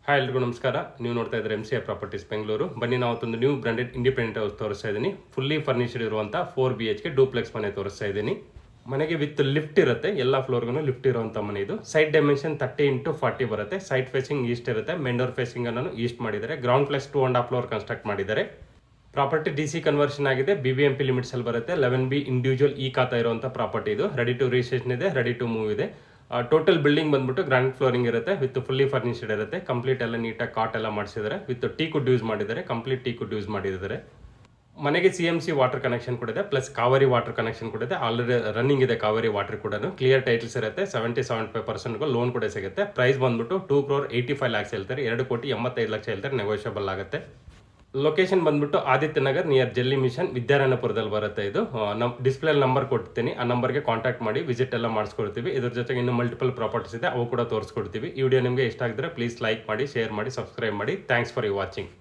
Hi ಎಲ್ರಿಗೂ ನಮಸ್ಕಾರ. ನೀವು ನೋಡ್ತಾ ಇದ್ದಾರೆ MCI ಪ್ರಾಪರ್ಟೀಸ್ ಬೆಂಗಳೂರು. ಬನ್ನಿ, ನಾವು ಒಂದು ನ್ಯೂ ಬ್ರಾಂಡೆಡ್ ಇಂಡಿಪೆಂಡೆಂಟ್ ಹೌಸ್ ತೋರಿಸ್ತಾ ಇದ್ದೀನಿ. ಫುಲ್ಲಿ ಫರ್ನಿಶ್ಡ್ ಇರುವಂಥ 4 BHK ಡೂಪ್ಲೆಕ್ಸ್ ಮನೆ ತೋರಿಸ್ತಾ ಇದ್ದೀನಿ. ಮನೆಗೆ ವಿತ್ ಲಿಫ್ಟ್ ಇರುತ್ತೆ, ಎಲ್ಲ ಫ್ಲೋರ್ಗೂ ಲಿಫ್ಟ್ ಇರುವಂಥ ಮನೆ ಇದು. ಸೈಡ್ ಡೈಮೆನ್ಷನ್ 30x40 ಬರುತ್ತೆ. ಸೈಡ್ ಫೇಸಿಂಗ್ ಈಸ್ಟ್ ಇರುತ್ತೆ, ಮೇನ್ ಡೋರ್ ಫೇಸಿಂಗ್ ಅನ್ನು ಈಸ್ಟ್ ಮಾಡಿದ್ದಾರೆ. ಗ್ರೌಂಡ್ ಪ್ಲಸ್ 2.5 ಫ್ಲೋರ್ ಕನ್ಸ್ಟ್ರಕ್ಟ್ ಮಾಡಿದ್ದಾರೆ. ಪ್ರಾಪರ್ಟಿ DC ಕನ್ವರ್ಷನ್ ಆಗಿದೆ, BBMP ಲಿಮಿಟ್ಸ್ ಅಲ್ಲಿ ಬರುತ್ತೆ. 11B ಇಂಡಿವಿಜುವಲ್ ಖಾತಾ ಇರುವಂಥ ಪ್ರಾಪರ್ಟಿ ಇದು. ರೆಡಿ ಟು ರಿಜಿಸ್ಟ್ರೇಷನ್ ಇದೆ, ರೆಡಿ ಟು ಮೂವ್ ಇದೆ. ಟೋಟಲ್ ಬಿಲ್ಡಿಂಗ್ ಬಂದ್ಬಿಟ್ಟು ಗ್ರ್ಯಾಂಡ್ ಫ್ಲೋರಿಂಗ್ ಇರುತ್ತೆ, ವಿತ್ ಫುಲ್ಲಿ ಫರ್ನಿಶ್ಡ್ ಇರುತ್ತೆ. ಕಂಪ್ಲೀಟ್ ಎಲ್ಲ ನೀಟಾಗಿ ಕಾಟ್ ಎಲ್ಲ ಮಾಡಿಸಿದ್ದಾರೆ, ವಿತ್ ಟೀ ಕುಡ್ ಯೂಸ್ ಮಾಡಿದ್ದಾರೆ, ಕಂಪ್ಲೀಟ್ ಟೀ ಕುಡ್ ಯೂಸ್ ಮಾಡಿದ್ದಾರೆ. ಮನೆಗೆ CMC ವಾಟರ್ ಕನೆಕ್ಷನ್ ಕೂಡ ಇದೆ, ಪ್ಲಸ್ ಕಾವೇರಿ ವಾಟರ್ ಕನೆಕ್ಷನ್ ಕೂಡ ಇದೆ. ಆಲ್ರೆಡಿ ರನ್ನಿಂಗ್ ಇದೆ ಕಾವೇರಿ ವಾಟರ್ ಕೂಡ. ಕ್ಲಿಯರ್ ಟೈಟಲ್ಸ್ ಇರುತ್ತೆ. 70-75% ಲೋನ್ ಕೂಡ ಸಿಗುತ್ತೆ. ಪ್ರೈಸ್ ಬಂದ್ಬಿಟ್ಟು 2,85 lakhs ಹೇಳ್ತಾರೆ. 2,85 ಲಕ್ಷ ಹೇಳ್ತಾರೆ. ನೆಗೋಷಿಯಬಲ್ ಆಗುತ್ತೆ. ಲೊಕೇಶನ್ ಬಂದ್ಬಿಟ್ಟು Aditya Nagar near jelly machine, ವಿದ್ಯಾರಣ್ಯಪುರದಲ್ಲಿ ಬರುತ್ತೆ ಇದು. ನಮ್ಮ ಡಿಸ್ಪ್ಲೇ ನಂಬರ್ ಕೊಡ್ತೀನಿ, ಆ ನಂಬರ್ಗೆ ಕಾಂಟ್ಯಾಕ್ಟ್ ಮಾಡಿ ವಿಸಿಟ್ ಎಲ್ಲ ಮಾಡಿಸ್ಕೊಡ್ತೀವಿ. ಇದ್ರ ಜೊತೆಗೆ ಇನ್ನೂ ಮಲ್ಟಿಪಲ್ ಪ್ರಾಪರ್ಟೀಸ್ ಇದೆ, ಅವು ಕೂಡ ತೋರಿಸ್ಕೊಡ್ತೀವಿ. ಈ ವಿಡಿಯೋ ನಿಮಗೆ ಇಷ್ಟ ಆಗಿದ್ರೆ ಪ್ಲೀಸ್ ಲೈಕ್ ಮಾಡಿ, ಶೇರ್ ಮಾಡಿ, ಸಬ್ಸ್ಕ್ರೈಬ್ ಮಾಡಿ. Thanks for watching.